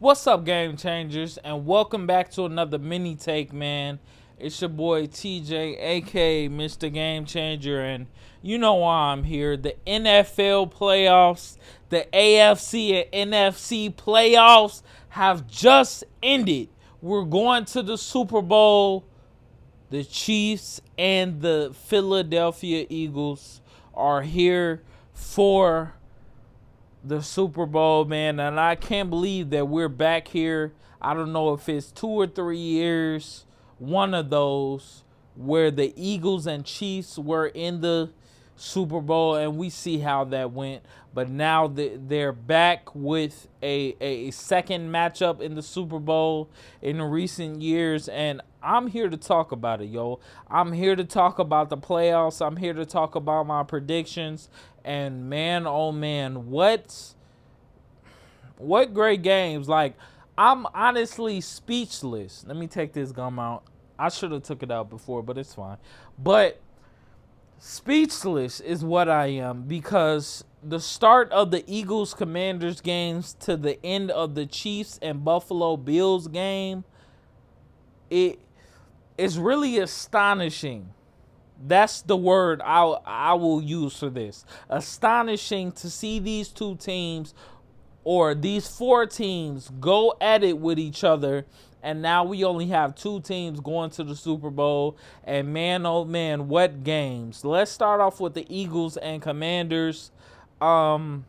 What's up, Game Changers, and welcome back to another mini take, man. It's your boy TJ, aka Mr. Game Changer, and you know why I'm here. The NFL playoffs, the AFC and NFC playoffs have just ended. We're going to the Super Bowl. The Chiefs and the Philadelphia Eagles are here for the Super Bowl, man, and I can't believe that we're back here. I don't know if it's 2 or 3 years, one of those, where the Eagles and Chiefs were in the Super Bowl, and we see how that went. But now they're back with a second matchup in the Super Bowl in recent years, and I'm here to talk about it, yo. I'm here to talk about the playoffs. I'm here to talk about my predictions. And man, oh man, what great games. Like, I'm honestly speechless. Let me take this gum out. I should have took it out before, but it's fine. But speechless is what I am, because the start of the Eagles Commanders games to the end of the Chiefs and Buffalo Bills game, it is really astonishing. That's the word I will use for this. Astonishing to see these two teams, or these four teams, go at it with each other. And now we only have two teams going to the Super Bowl. And man, oh man, what games. Let's start off with the Eagles and Commanders. What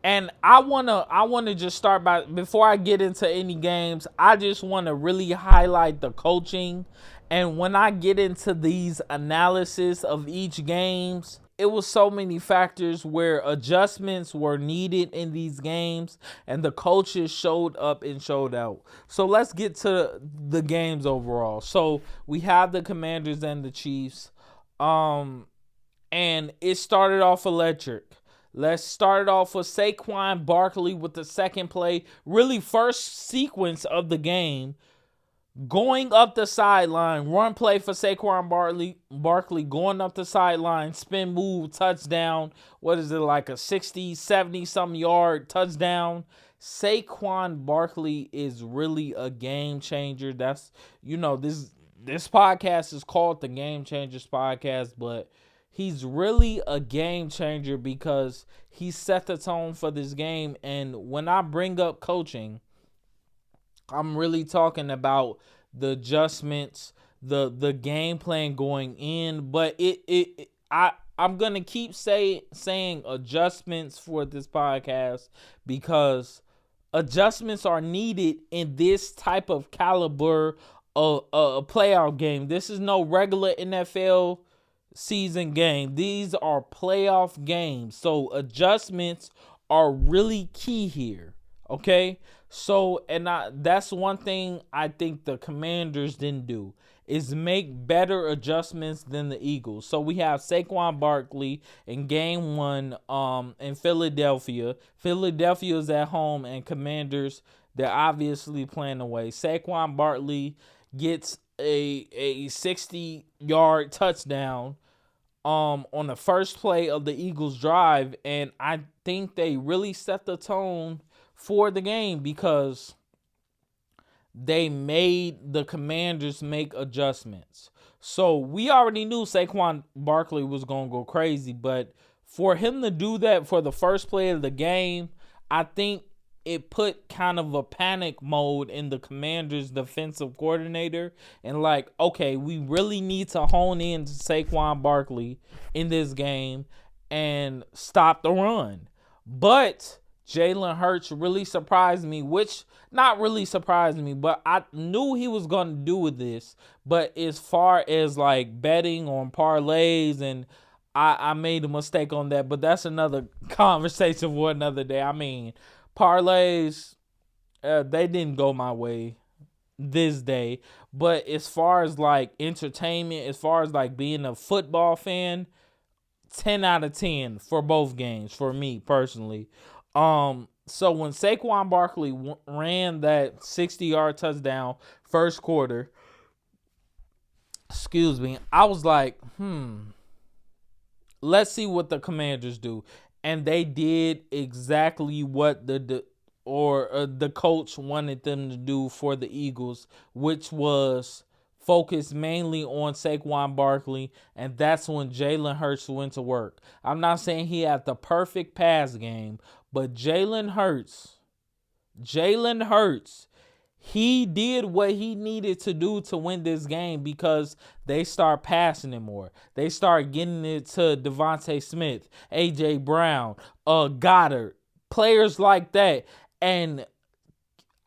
and I wanna just start by, before I get into any games, I just wanna really highlight the coaching. And when I get into these analysis of each games, it was so many factors where adjustments were needed in these games, and the coaches showed up and showed out. So let's get to the games overall. So we have the Commanders and the Chiefs. And it started off electric. Let's start off with Saquon Barkley with the second play, really first sequence of the game. Going up the sideline, run play for Saquon Barkley going up the sideline, spin move, touchdown. What is it, like a 60, 70 something yard touchdown? Saquon Barkley is really a game changer. That's, this podcast is called the Game Changers Podcast, but he's really a game changer because he set the tone for this game. And when I bring up coaching, I'm really talking about the adjustments, the game plan going in, but I'm gonna keep saying adjustments for this podcast, because adjustments are needed in this type of caliber of a playoff game. This is no regular NFL season game. These are playoff games, so adjustments are really key here. Okay, so that's one thing I think the Commanders didn't do, is make better adjustments than the Eagles. So we have Saquon Barkley in game one in Philadelphia. Philadelphia is at home, and Commanders, they're obviously playing away. Saquon Barkley gets a 60-yard touchdown on the first play of the Eagles drive, and I think they really set the tone for the game, because they made the Commanders make adjustments. So we already knew Saquon Barkley was going to go crazy, but for him to do that for the first play of the game, I think it put kind of a panic mode in the Commanders' defensive coordinator, and like, okay, we really need to hone in to Saquon Barkley in this game and stop the run. But Jalen Hurts really surprised me, which not really surprised me, but I knew he was going to do with this. But as far as like betting on parlays, and I made a mistake on that, but that's another conversation for another day. I mean, parlays, they didn't go my way this day. But as far as like entertainment, as far as like being a football fan, 10 out of 10 for both games for me personally. So when Saquon Barkley ran that 60-yard touchdown first quarter, I was like, let's see what the Commanders do. And they did exactly what the coach wanted them to do for the Eagles, which was focus mainly on Saquon Barkley, and that's when Jalen Hurts went to work. I'm not saying he had the perfect pass game, but Jalen Hurts, he did what he needed to do to win this game because they start passing it more. They start getting it to Devontae Smith, A.J. Brown, Goddard, players like that. And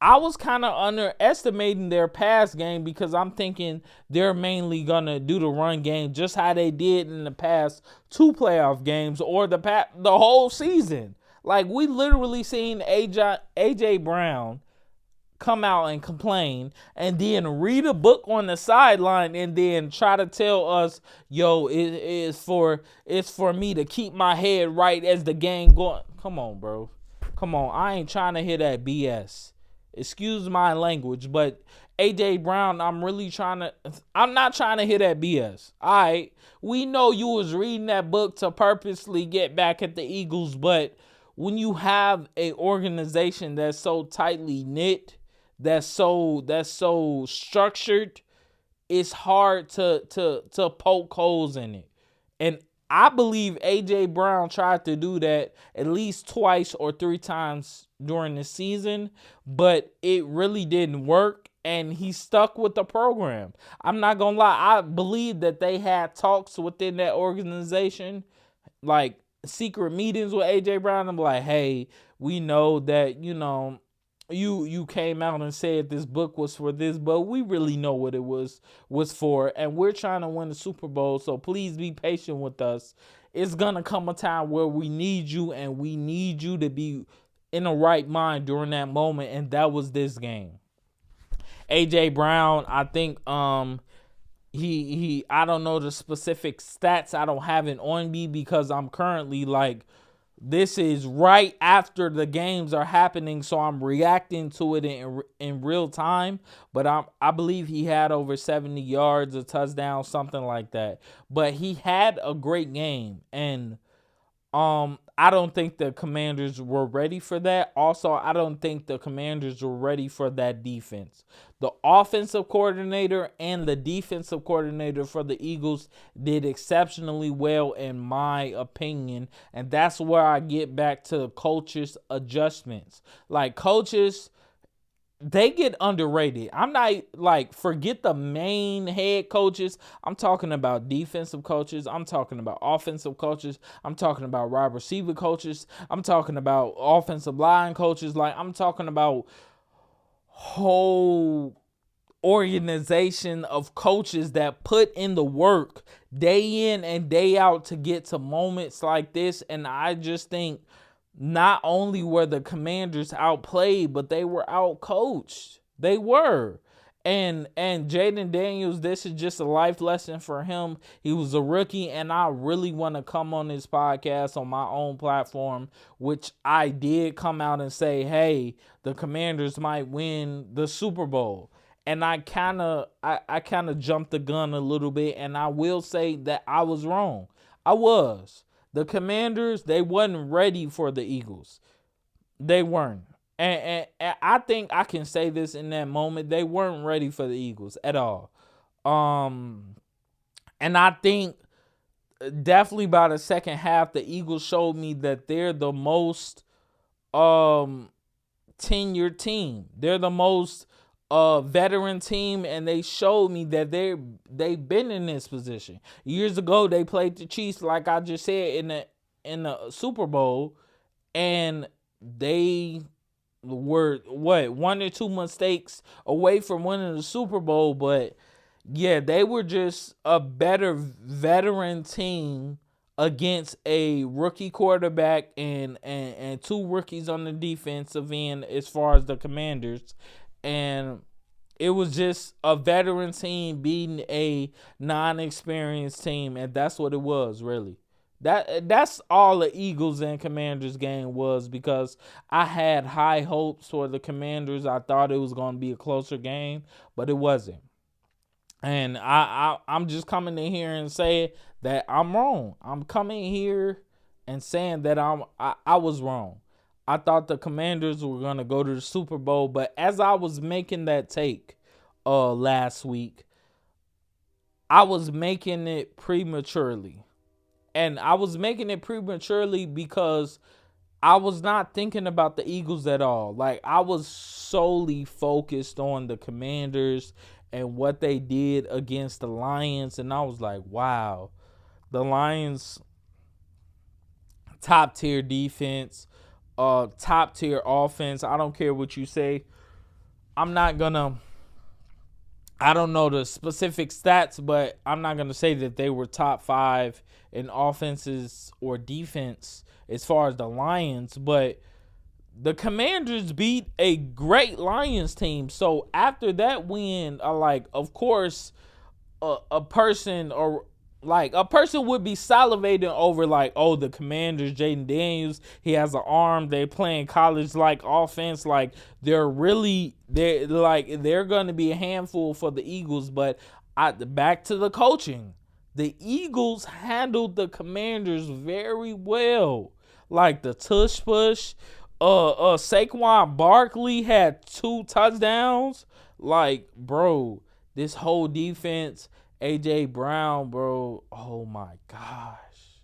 I was kind of underestimating their pass game because I'm thinking they're mainly going to do the run game just how they did in the past 2 playoff games or the whole season. Like, we literally seen A.J. Brown come out and complain and then read a book on the sideline and then try to tell us, yo, it's for me to keep my head right as the game going. Come on, bro. Come on. I ain't trying to hear that BS. Excuse my language, but AJ Brown, I'm not trying to hear that BS. All right. We know you was reading that book to purposely get back at the Eagles, but when you have a organization that's so tightly knit, that's so structured, it's hard to poke holes in it. And I believe AJ Brown tried to do that at least twice or 3 times during the season, but it really didn't work, and he stuck with the program. I'm not gonna lie, I believe that they had talks within that organization, like secret meetings with AJ Brown. I'm like, hey, we know that, you came out and said this book was for this, but we really know what it was for, and we're trying to win the Super Bowl, so please be patient with us. It's gonna come a time where we need you, and we need you to be in the right mind during that moment, and that was this game. AJ Brown, I think he I don't know the specific stats. I don't have it on me because I'm currently this is right after the games are happening, so I'm reacting to it in real time. But I believe he had over 70 yards, a touchdown, something like that. But he had a great game, and I don't think the Commanders were ready for that. Also, I don't think the Commanders were ready for that defense. The offensive coordinator and the defensive coordinator for the Eagles did exceptionally well, in my opinion. And that's where I get back to coaches' adjustments. Like, coaches, they get underrated. I'm not forget the main head coaches. I'm talking about defensive coaches. I'm talking about offensive coaches. I'm talking about wide receiver coaches. I'm talking about offensive line coaches. I'm talking about whole organization of coaches that put in the work day in and day out to get to moments like this. And I just think not only were the Commanders outplayed, but they were outcoached. They were. And Jaden Daniels, this is just a life lesson for him. He was a rookie, and I really want to come on this podcast on my own platform, which I did come out and say, hey, the Commanders might win the Super Bowl. And I kind of jumped the gun a little bit, and I will say that I was wrong. I was. The Commanders, they wasn't ready for the Eagles. They weren't. And I think I can say this in that moment. They weren't ready for the Eagles at all. And I think definitely by the second half, the Eagles showed me that they're the most tenured team. They're the most veteran team, and they showed me that they've been in this position. Years ago, they played the Chiefs, like I just said, in the Super Bowl, and they were 1 or 2 mistakes away from winning the Super Bowl. But yeah, they were just a better veteran team against a rookie quarterback and 2 rookies on the defensive end as far as the Commanders. And it was just a veteran team beating a non-experienced team, and that's what it was, really. That's all the Eagles and Commanders game was, because I had high hopes for the Commanders. I thought it was going to be a closer game, but it wasn't. And I'm just coming in here and saying that I'm wrong. I'm coming here and saying that I was wrong. I thought the Commanders were gonna go to the Super Bowl, but as I was making that take last week, I was making it prematurely. And I was making it prematurely because I was not thinking about the Eagles at all. Like, I was solely focused on the Commanders and what they did against the Lions. And I was like, wow, the Lions, top tier defense, top tier offense. I don't care what you say. I'm not gonna, I don't know the specific stats, but I'm not going to say that they were top 5 in offenses or defense as far as the Lions, but the Commanders beat a great Lions team. So after that win, of course, a person or like a person would be salivating over like, oh, the Commanders, Jaden Daniels, he has an arm, they playing college like offense, like they're gonna be a handful for the Eagles. But back to the coaching. The Eagles handled the Commanders very well. Like the tush push. Saquon Barkley had 2 touchdowns. Like, bro, this whole defense, AJ Brown, bro. Oh my gosh.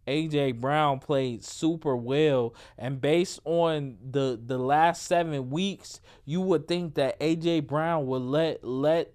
AJ Brown played super well, and based on the last 7 weeks, you would think that AJ Brown would let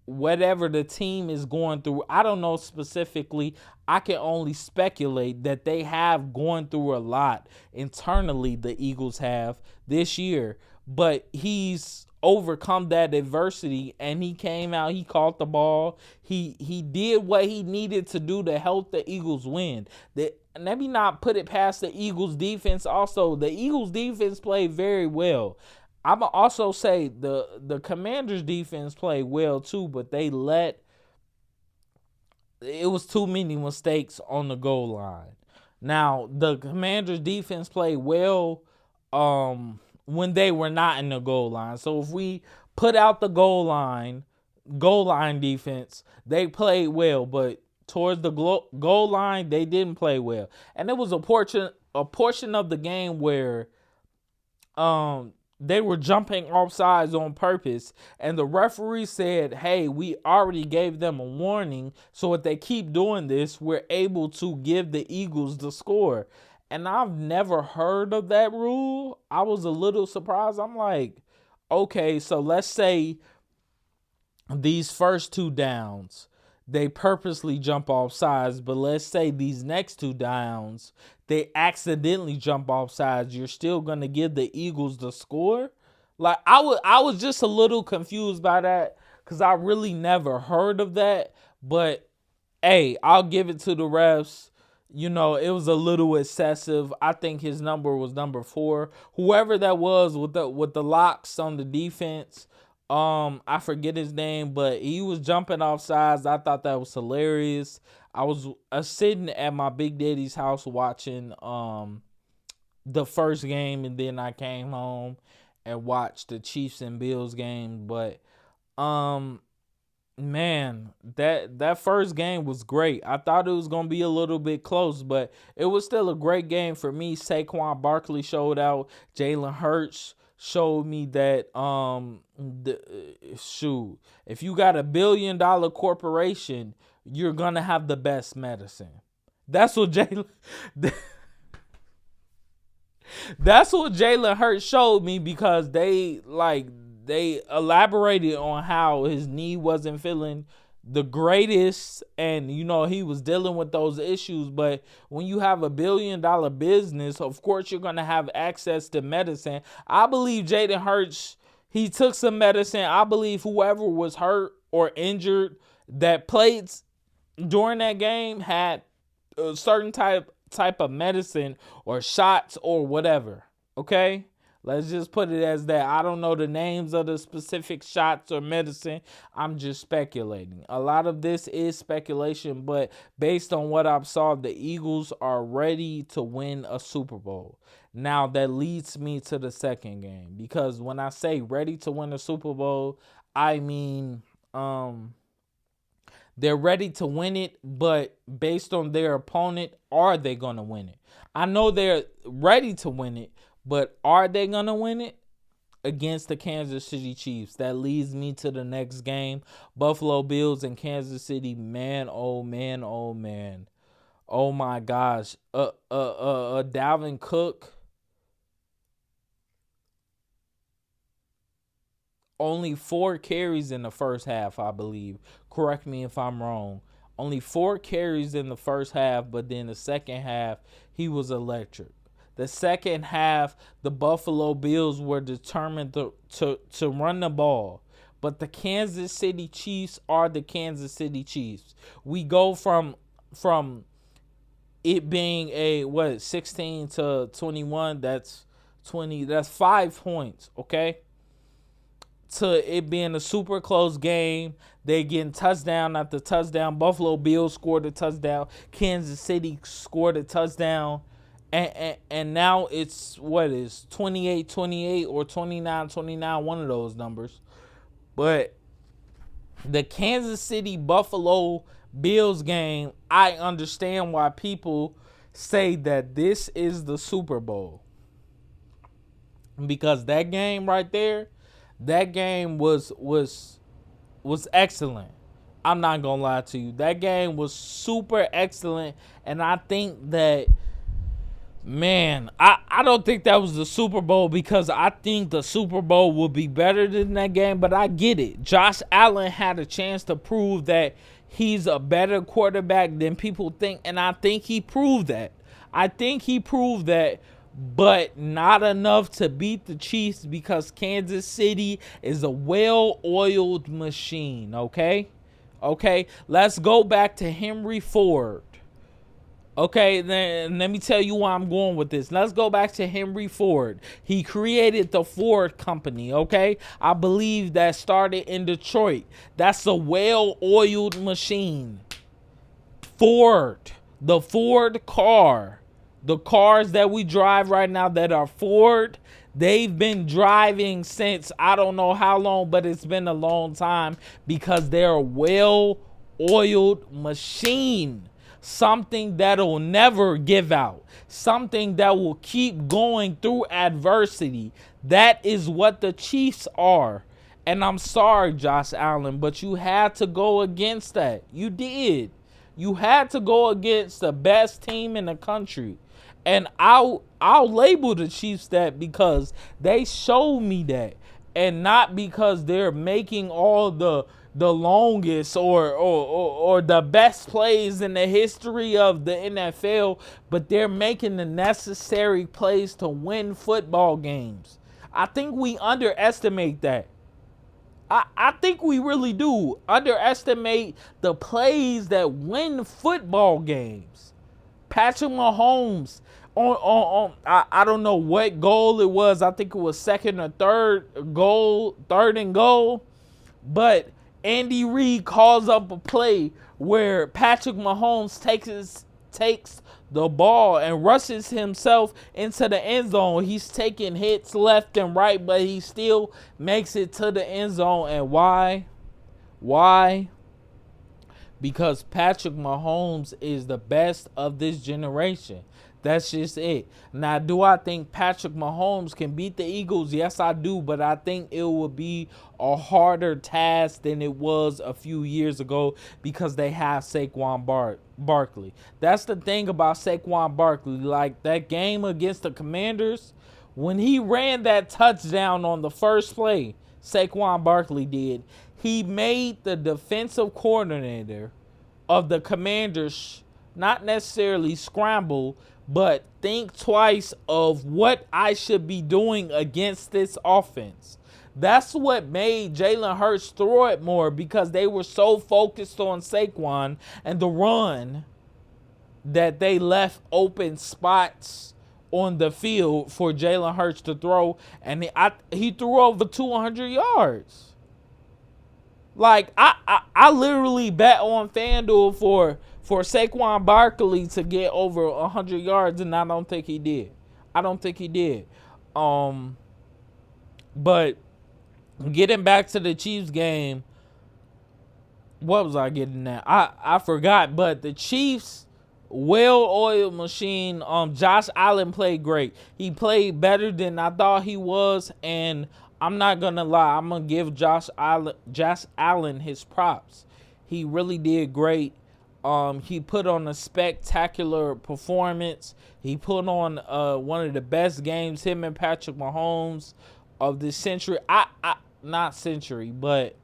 whatever the team is going through. I don't know specifically. I can only speculate that they have gone through a lot internally, the Eagles have this year, but he's overcome that adversity and he came out, he caught the ball, he did what he needed to do to help the Eagles win. Let me not put it past the Eagles defense. Also, the Eagles defense played very well. I'm going to also say the Commanders defense played well too, but it was too many mistakes on the goal line. Now, the Commanders defense played well when they were not in the goal line. So if we put out the goal line defense, they played well, but towards the goal line, they didn't play well. And it was a portion of the game where they were jumping off sides on purpose, and the referee said, hey, we already gave them a warning, so if they keep doing this, we're able to give the Eagles the score. And I've never heard of that rule. I was a little surprised. I'm like, okay, so let's say these first 2 downs, they purposely jump off sides, but let's say these next 2 downs, they accidentally jump off sides. You're still going to give the Eagles the score? Like, I was just a little confused by that because I really never heard of that. But, hey, I'll give it to the refs. You know, it was a little excessive. I think his number was number 4. Whoever that was with the locks on the defense, I forget his name, but he was jumping off sides. I thought that was hilarious. I was sitting at my big daddy's house watching the first game, and then I came home and watched the Chiefs and Bills game. But man, that first game was great. I thought it was gonna be a little bit close, but it was still a great game for me. Saquon Barkley showed out. Jalen Hurts showed me that if you got $1 billion corporation, you're gonna have the best medicine. That's what Jalen that's what Jalen Hurts showed me, because they elaborated on how his knee wasn't feeling the greatest, and he was dealing with those issues. But when you have $1 billion business, of course you're gonna have access to medicine. I believe Jalen Hurts, he took some medicine. I believe whoever was hurt or injured that played during that game had a certain type of medicine or shots or whatever. Okay? Let's just put it as that. I don't know the names of the specific shots or medicine. I'm just speculating. A lot of this is speculation, but based on what I've saw, the Eagles are ready to win a Super Bowl. Now, that leads me to the second game, because when I say ready to win a Super Bowl, I mean They're ready to win it, but based on their opponent, are they going to win it? I know they're ready to win it, but are they going to win it against the Kansas City Chiefs? That leads me to the next game. Buffalo Bills and Kansas City. Man, oh man, oh man. Oh my gosh. Dalvin Cook only 4 carries in the first half, I believe. Correct me if I'm wrong. Only 4 carries in the first half, but then the second half, he was electric. The second half, the Buffalo Bills were determined to run the ball. But the Kansas City Chiefs are the Kansas City Chiefs. We go from it being a 16-21, that's 5 points, okay? To it being a super close game. They getting touchdown after touchdown. Buffalo Bills scored a touchdown. Kansas City scored a touchdown. And now it's 28-28 or 29-29, one of those numbers. But the Kansas City Buffalo Bills game, I understand why people say that this is the Super Bowl. Because that game right there, that game was excellent. I'm not gonna lie to you. That game was super excellent, and I think that, man, I don't think that was the Super Bowl, because I think the Super Bowl would be better than that game, but I get it. Josh Allen had a chance to prove that he's a better quarterback than people think, and I think he proved that. But not enough to beat the Chiefs, because Kansas City is a well-oiled machine, okay? Okay, let's go back to Henry Ford. Okay, then let me tell you why I'm going with this. Let's go back to Henry Ford. He created the Ford Company, okay? I believe that started in Detroit. That's a well-oiled machine. Ford, the Ford car. The cars that we drive right now that are Ford, they've been driving since I don't know how long, but it's been a long time, because they're a well-oiled machine. Something that'll never give out. Something that will keep going through adversity. That is what the Chiefs are. And I'm sorry, Josh Allen, but you had to go against that. You did. You had to go against the best team in the country. And I'll label the Chiefs that, because they showed me that, and not because they're making all the longest or the best plays in the history of the NFL, but they're making the necessary plays to win football games. I think we underestimate that. I think we really do underestimate the plays that win football games. Patrick Mahomes I don't know what goal it was. I think it was second or third and goal. But Andy Reid calls up a play where Patrick Mahomes takes the ball and rushes himself into the end zone. He's taking hits left and right, but he still makes it to the end zone. And why? Why? Because Patrick Mahomes is the best of this generation. That's just it. Now, do I think Patrick Mahomes can beat the Eagles? Yes, I do. But I think it will be a harder task than it was a few years ago, because they have Saquon Barkley. That's the thing about Saquon Barkley. Like that game against the Commanders, when he ran that touchdown on the first play, Saquon Barkley did, he made the defensive coordinator of the Commanders not necessarily scramble, but think twice of what I should be doing against this offense. That's what made Jalen Hurts throw it more, because they were so focused on Saquon and the run that they left open spots on the field for Jalen Hurts to throw, and he threw over 200 yards. Like, I literally bet on FanDuel for Saquon Barkley to get over 100 yards, and I don't think he did. But getting back to the Chiefs game, what was I getting at? I forgot, but the Chiefs well-oiled machine. Josh Allen played great. He played better than I thought he was, and I'm not gonna lie, I'm gonna give Josh Allen his props. He really did great. He put on a spectacular performance. He put on one of the best games, him and Patrick Mahomes, of this century. I not century, but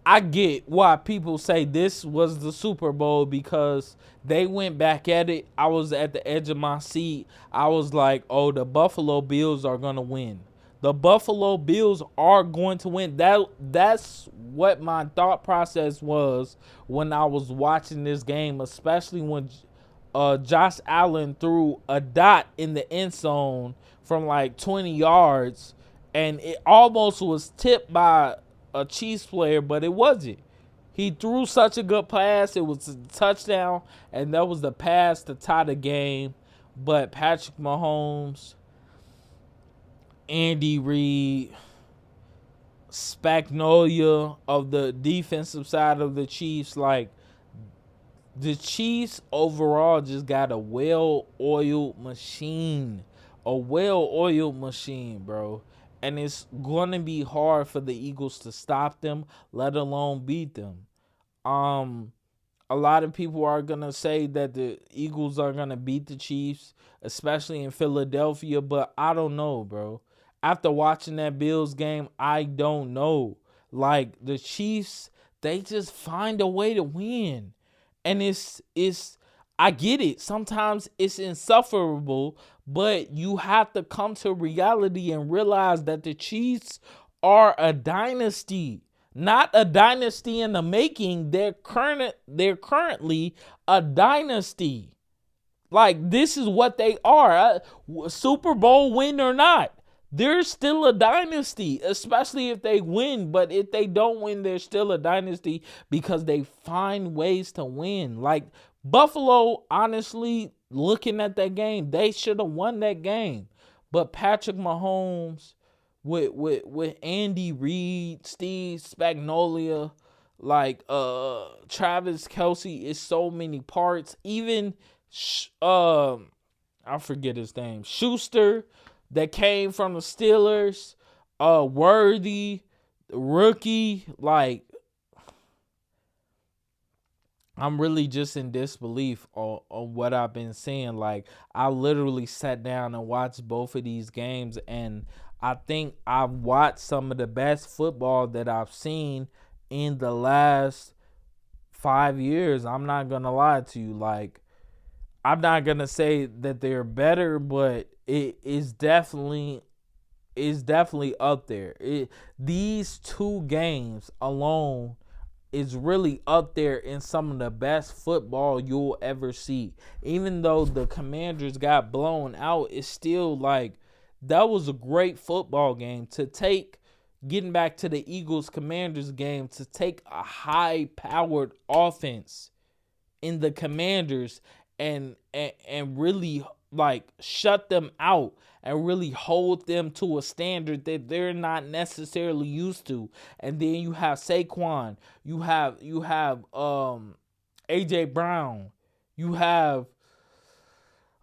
I get why people say this was the Super Bowl, because they went back at it. I was at the edge of my seat. I was like, oh, the Buffalo Bills are going to win. The Buffalo Bills are going to win. That's what my thought process was when I was watching this game, especially when Josh Allen threw a dot in the end zone from like 20 yards, and it almost was tipped by a Chiefs player, but it wasn't. He threw such a good pass. It was a touchdown, and that was the pass to tie the game. But Patrick Mahomes, Andy Reid, Spagnolia of the defensive side of the Chiefs, like, the Chiefs overall just got a well-oiled machine. A well-oiled machine, bro. And it's going to be hard for the Eagles to stop them, let alone beat them. Um, a lot of people are going to say that the Eagles are going to beat the Chiefs, especially in Philadelphia, but I don't know, bro. After watching that Bills game, I don't know. Like, the Chiefs, they just find a way to win. And it's I get it. Sometimes it's insufferable, but you have to come to reality and realize that the Chiefs are a dynasty. Not a dynasty in the making. They're currently a dynasty. Like, this is what they are. Super Bowl win or not, they're still a dynasty, especially if they win. But if they don't win, they're still a dynasty because they find ways to win. Like, Buffalo, honestly, looking at that game, they should have won that game. But Patrick Mahomes with Andy Reid, Steve Spagnolia, like Travis Kelce, is so many parts. Even I forget his name, Schuster, that came from the Steelers, Worthy, rookie. Like, I'm really just in disbelief on what I've been seeing. Like, I literally sat down and watched both of these games, and I think I've watched some of the best football that I've seen in the last 5 years. I'm not gonna lie to you. Like, I'm not gonna say that they're better, but it is definitely up there. These two games alone is really up there in some of the best football you'll ever see. Even though the Commanders got blown out, it's still like, that was a great football game. To take, getting back to the Eagles Commanders game, to take a high powered offense in the Commanders and really, like, shut them out and really hold them to a standard that they're not necessarily used to. And then you have Saquon, you have AJ Brown, you have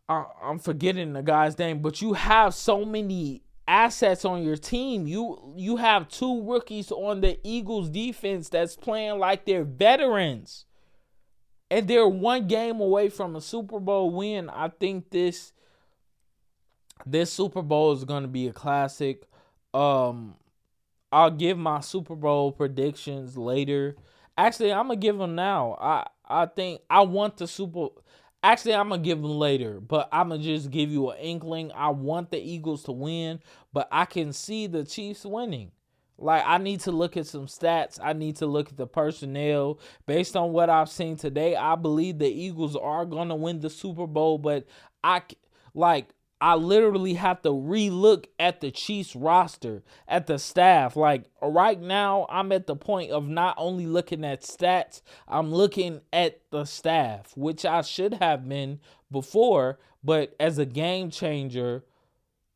I'm forgetting the guy's name, but you have so many assets on your team. You have two rookies on the Eagles defense that's playing like they're veterans. And they're one game away from a Super Bowl win. I think this Super Bowl is going to be a classic. I'll give my Super Bowl predictions later. Actually, I'm going to give them now. I think I want the Super. Actually, I'm going to give them later, but I'm going to just give you an inkling. I want the Eagles to win, but I can see the Chiefs winning. Like, I need to look at some stats. I need to look at the personnel. Based on what I've seen today, I believe the Eagles are going to win the Super Bowl, but I literally have to relook at the Chiefs roster, at the staff. Like, right now, I'm at the point of not only looking at stats, I'm looking at the staff, which I should have been before. But as a game changer,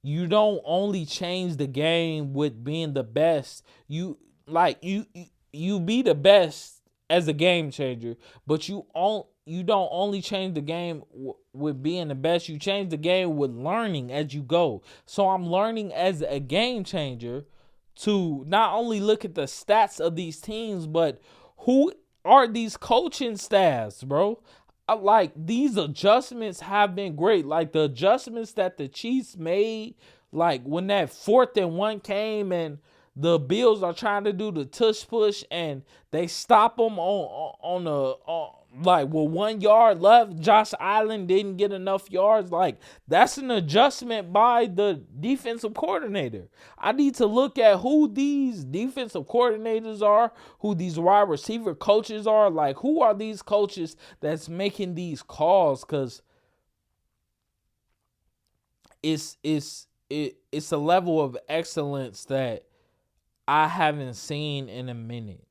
you don't only change the game with being the best. You you be the best as a game changer, but you don't only change the game with being the best. You change the game with learning as you go. So I'm learning as a game changer to not only look at the stats of these teams, but who are these coaching staffs, bro? Like these adjustments have been great. Like the adjustments that the Chiefs made, like when that 4th and 1 came and the Bills are trying to do the tush push and they stop them on the like with 1 yard left. Josh Allen didn't get enough yards. Like that's an adjustment by the defensive coordinator. I need to look at who these defensive coordinators are, who these wide receiver coaches are. Like who are these coaches that's making these calls? Because it's a level of excellence that I haven't seen in a minute.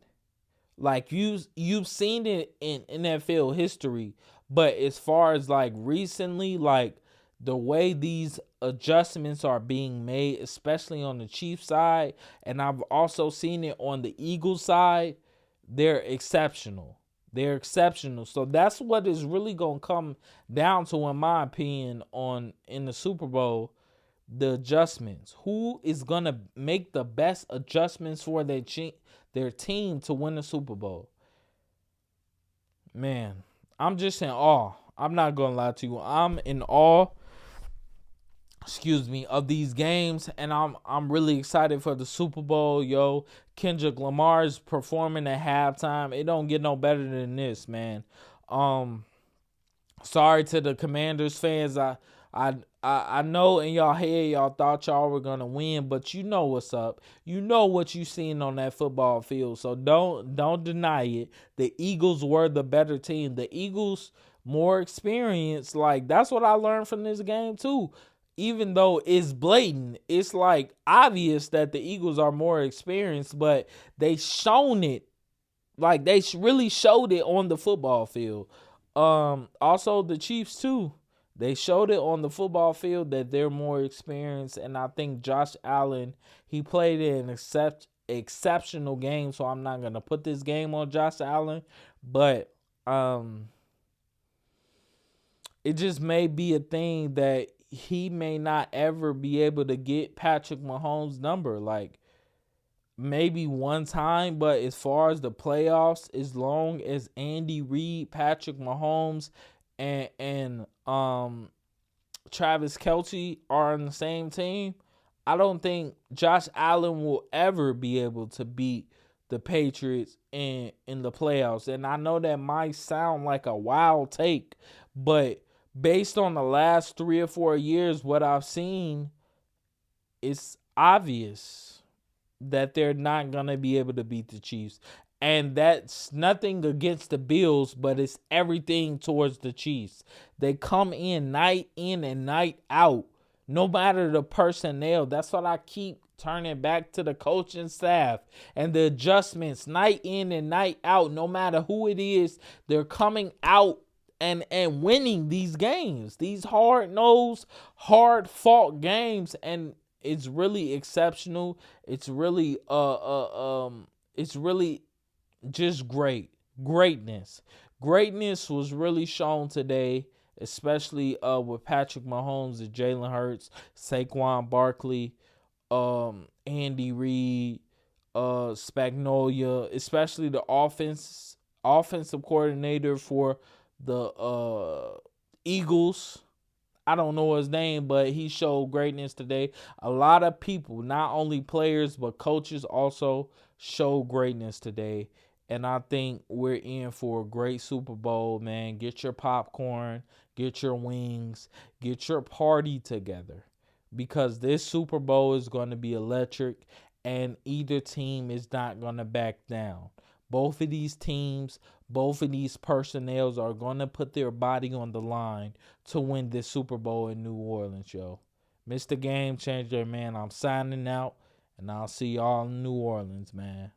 Like you've seen it in NFL history, but as far as like recently, like the way these adjustments are being made, especially on the Chiefs side, and I've also seen it on the Eagles side, they're exceptional. They're exceptional. So that's what is really gonna come down to, in my opinion, on in the Super Bowl. The adjustments. Who is gonna make the best adjustments for their team to win the Super Bowl? Man, I'm just in awe. I'm not gonna lie to you. I'm in awe. Excuse me, of these games, and I'm really excited for the Super Bowl, yo. Kendrick Lamar's performing at halftime. It don't get no better than this, man. Sorry to the Commanders fans. I know in y'all head y'all thought y'all were gonna win, but you know what's up. You know what you seen on that football field. So don't deny it. The Eagles were the better team. The Eagles more experienced. Like that's what I learned from this game too. Even though it's blatant, it's like obvious that the Eagles are more experienced, but they shown it. Like they really showed it on the football field. Also the Chiefs too. They showed it on the football field that they're more experienced, and I think Josh Allen, he played an exceptional game, so I'm not gonna put this game on Josh Allen, but it just may be a thing that he may not ever be able to get Patrick Mahomes' number. Like maybe one time, but as far as the playoffs, as long as Andy Reid, Patrick Mahomes, and Travis Kelce are on the same team, I don't think Josh Allen will ever be able to beat the Patriots in the playoffs. And I know that might sound like a wild take, but based on the last 3 or 4 years, what I've seen, it's obvious that they're not going to be able to beat the Chiefs. And that's nothing against the Bills, but it's everything towards the Chiefs. They come in and night out, no matter the personnel. That's what I keep turning back to the coaching staff and the adjustments night in and night out. No matter who it is, they're coming out and winning these games, these hard-nosed, hard-fought games, and it's really exceptional. It's really just greatness was really shown today, especially with Patrick Mahomes and Jalen Hurts, Saquon Barkley, Andy Reid, Spagnolia, especially the offensive coordinator for the Eagles. I don't know his name, but he showed greatness today. A lot of people, not only players, but coaches also showed greatness today. And I think we're in for a great Super Bowl, man. Get your popcorn, get your wings, get your party together. Because this Super Bowl is going to be electric, and either team is not going to back down. Both of these teams, both of these personnels are going to put their body on the line to win this Super Bowl in New Orleans, yo. Mr. Game Changer, man, I'm signing out, and I'll see y'all in New Orleans, man.